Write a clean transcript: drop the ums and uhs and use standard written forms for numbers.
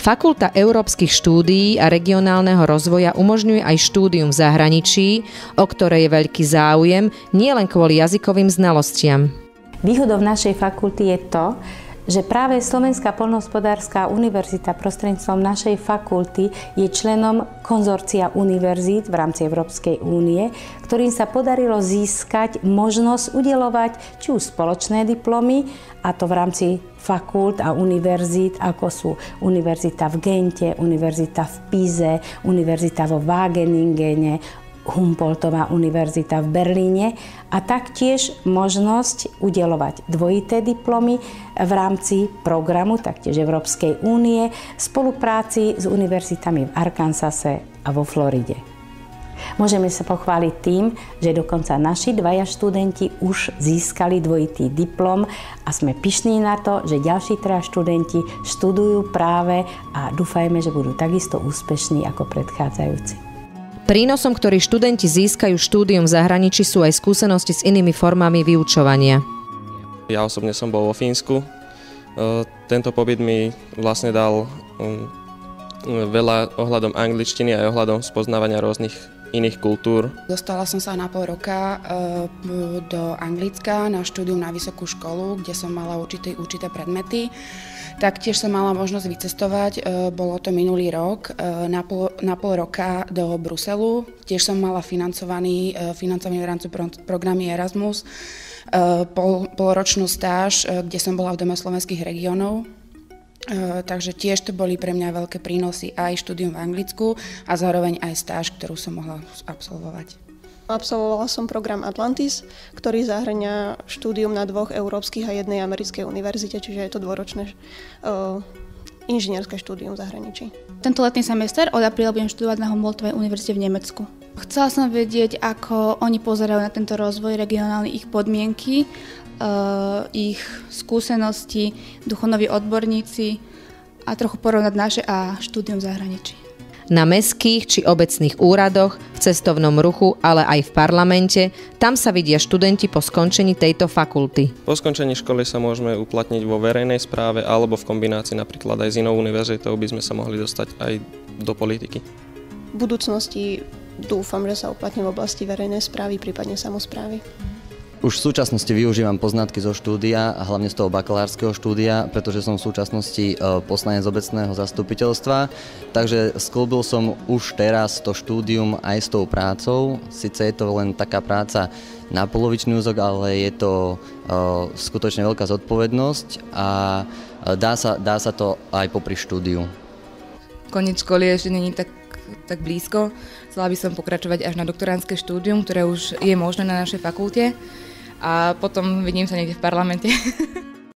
Fakulta európskych štúdií a regionálneho rozvoja umožňuje aj štúdium v zahraničí, o ktoré je veľký záujem, nielen kvôli jazykovým znalostiam. Výhodou našej fakulty je to, že práve Slovenská poľnohospodárska univerzita prostredníctvom našej fakulty je členom konzorcia univerzít v rámci Európskej únie, ktorým sa podarilo získať možnosť udeľovať či už spoločné diplomy, a to v rámci fakult a univerzít, ako sú univerzita v Gente, univerzita v Pize, univerzita vo Wageningene, Humboldtová univerzita v Berlíne a taktiež možnosť udeľovať dvojité diplomy v rámci programu taktiež Európskej únie v spolupráci s univerzitami v Arkansase a vo Floride. Môžeme sa pochváliť tým, že dokonca naši dvaja študenti už získali dvojitý diplom a sme pyšní na to, že ďalší traja študenti študujú práve a dúfajme, že budú takisto úspešní ako predchádzajúci. Prínosom, ktorý študenti získajú štúdium v zahraničí, sú aj skúsenosti s inými formami vyučovania. Ja osobne som bol vo Fínsku. Tento pobyt mi vlastne dal veľa ohľadom angličtiny a ohľadom spoznávania rôznych iných kultúr. Dostala som sa na pol roka do Anglicka na štúdium na vysokú školu, kde som mala určité predmety. Taktiež som mala možnosť vycestovať, bolo to minulý rok, na pol roka do Bruselu. Tiež som mala financovaný v rámci programy Erasmus, polročnú stáž, kde som bola v Dome slovenských regiónov. Takže tiež to boli pre mňa veľké prínosy, aj štúdium v Anglicku a zároveň aj stáž, ktorú som mohla absolvovať. Absolvovala som program Atlantis, ktorý zahŕňa štúdium na 2 európskych a 1 americkej univerzite, čiže je to dvoročné inžinierské štúdium v zahraničí. Tento letný semester od apríla budem študovať na Humboldtovej univerzite v Nemecku. Chcela som vedieť, ako oni pozerajú na tento rozvoj regionálny, ich podmienky, ich skúsenosti, duchovnoví odborníci a trochu porovnať naše a štúdium v zahraničí. Na mestských či obecných úradoch, v cestovnom ruchu, ale aj v parlamente, tam sa vidia študenti po skončení tejto fakulty. Po skončení školy sa môžeme uplatniť vo verejnej správe alebo v kombinácii napríklad aj s inou univerzitou by sme sa mohli dostať aj do politiky. V budúcnosti dúfam, že sa uplatním v oblasti verejnej správy, prípadne samosprávy. Už v súčasnosti využívam poznatky zo štúdia a hlavne z toho bakalárskeho štúdia, pretože som v súčasnosti poslanec obecného zastupiteľstva. Takže sklbil som už teraz to štúdium aj s tou prácou. Sice je to len taká práca na polovičný úzok, ale je to skutočne veľká zodpovednosť a dá sa to aj popri štúdiu. Koniec školy ešte není tak blízko. Chcela by som pokračovať až na doktorandské štúdium, ktoré už je možné na našej fakulte. A potom vidím sa niekde v parlamente.